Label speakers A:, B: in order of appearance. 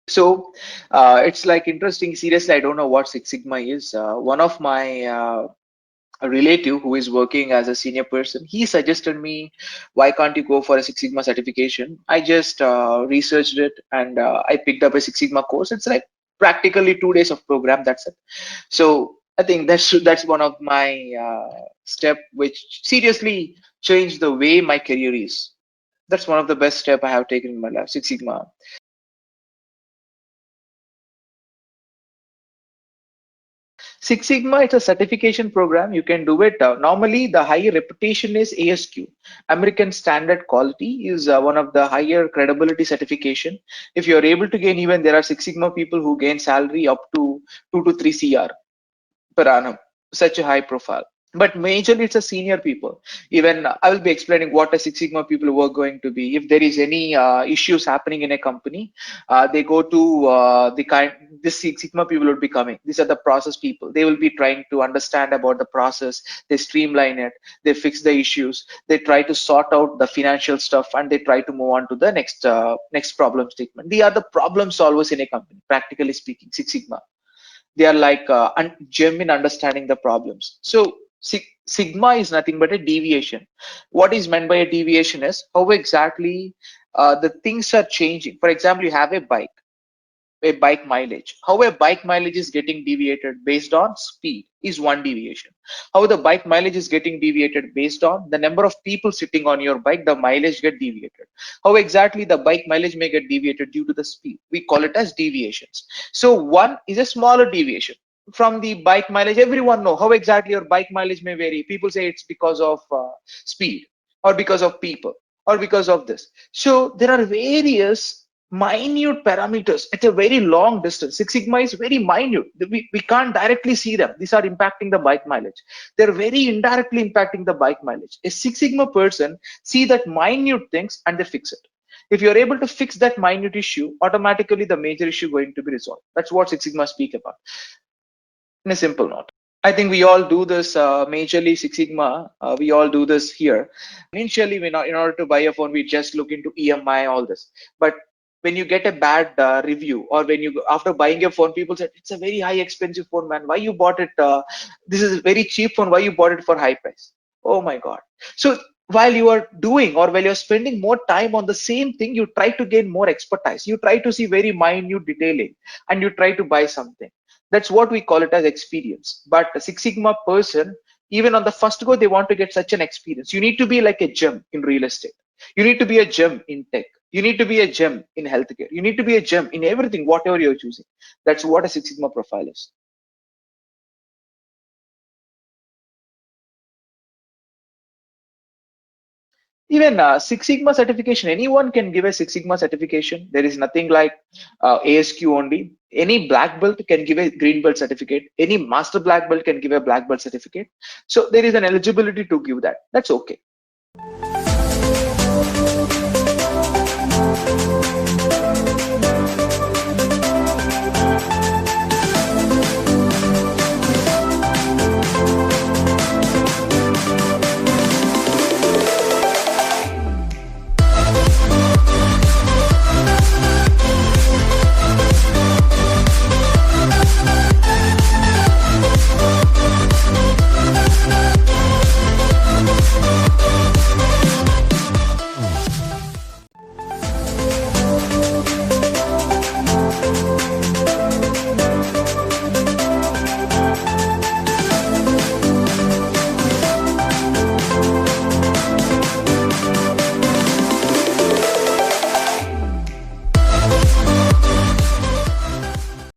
A: So it's like interesting. Seriously, I don't know what Six Sigma is. One of my a relative who is working as a senior person, he suggested me, why can't you go for a Six Sigma certification? I just researched it, and I picked up a Six Sigma course. It's like practically 2 days of program. That's it. So I think that's one of my step which seriously changed the way my career is. That's one of the best step I have taken in my life. Six Sigma. Six Sigma, it's a certification program. You can do it. Normally, the higher reputation is ASQ. American Standard Quality is one of the higher credibility certification. If you're able to gain, even there are Six Sigma people who gain salary up to 2 to 3 CR per annum. Such a high profile. But majorly it's a senior people. Even I will be explaining what a Six Sigma people were going to be. If there is any issues happening in a company, they go to the kind this Six Sigma people will be coming. These are the process people. They will be trying to understand about the process. They streamline it, they fix the issues, they try to sort out the financial stuff, and they try to move on to the next problem statement. They are the problem solvers in a company, practically speaking. Six Sigma, they are like gem in understanding the problems. So sigma is nothing but a deviation. What is meant by a deviation is how exactly the things are changing. For example, you have a bike mileage. How a bike mileage is getting deviated based on speed is one deviation. How the bike mileage is getting deviated based on the number of people sitting on your bike, the mileage get deviated. How exactly the bike mileage may get deviated due to the speed. We call it as deviations. So one is a smaller deviation from the bike mileage. Everyone know how exactly your bike mileage may vary. People say it's because of speed, or because of people, or because of this. So there are various minute parameters at a very long distance. Six Sigma is very minute. We can't directly see them. These are impacting the bike mileage. They're very indirectly impacting the bike mileage. A Six Sigma person see that minute things and they fix it. If you're able to fix that minute issue, automatically the major issue going to be resolved. That's what Six Sigma speak about in a simple note. I think we all do this majorly Six Sigma. We all do this here. Initially, we not in order to buy a phone, we just look into EMI, all this. But when you get a bad review, or when you after buying a phone, people said it's a very high expensive phone, man. Why you bought it? This is a very cheap phone. Why you bought it for high price? Oh my God! So while you are doing, or while you're spending more time on the same thing, you try to gain more expertise. You try to see very minute detailing, and you try to buy something. That's what we call it as experience. But a Six Sigma person, even on the first go, they want to get such an experience. You need to be like a gem in real estate. You need to be a gem in tech. You need to be a gem in healthcare. You need to be a gem in everything, whatever you're choosing. That's what a Six Sigma profile is. Even Six Sigma certification, anyone can give a Six Sigma certification. There is nothing like ASQ only. Any black belt can give a green belt certificate. Any master black belt can give a black belt certificate. So there is an eligibility to give that. That's okay.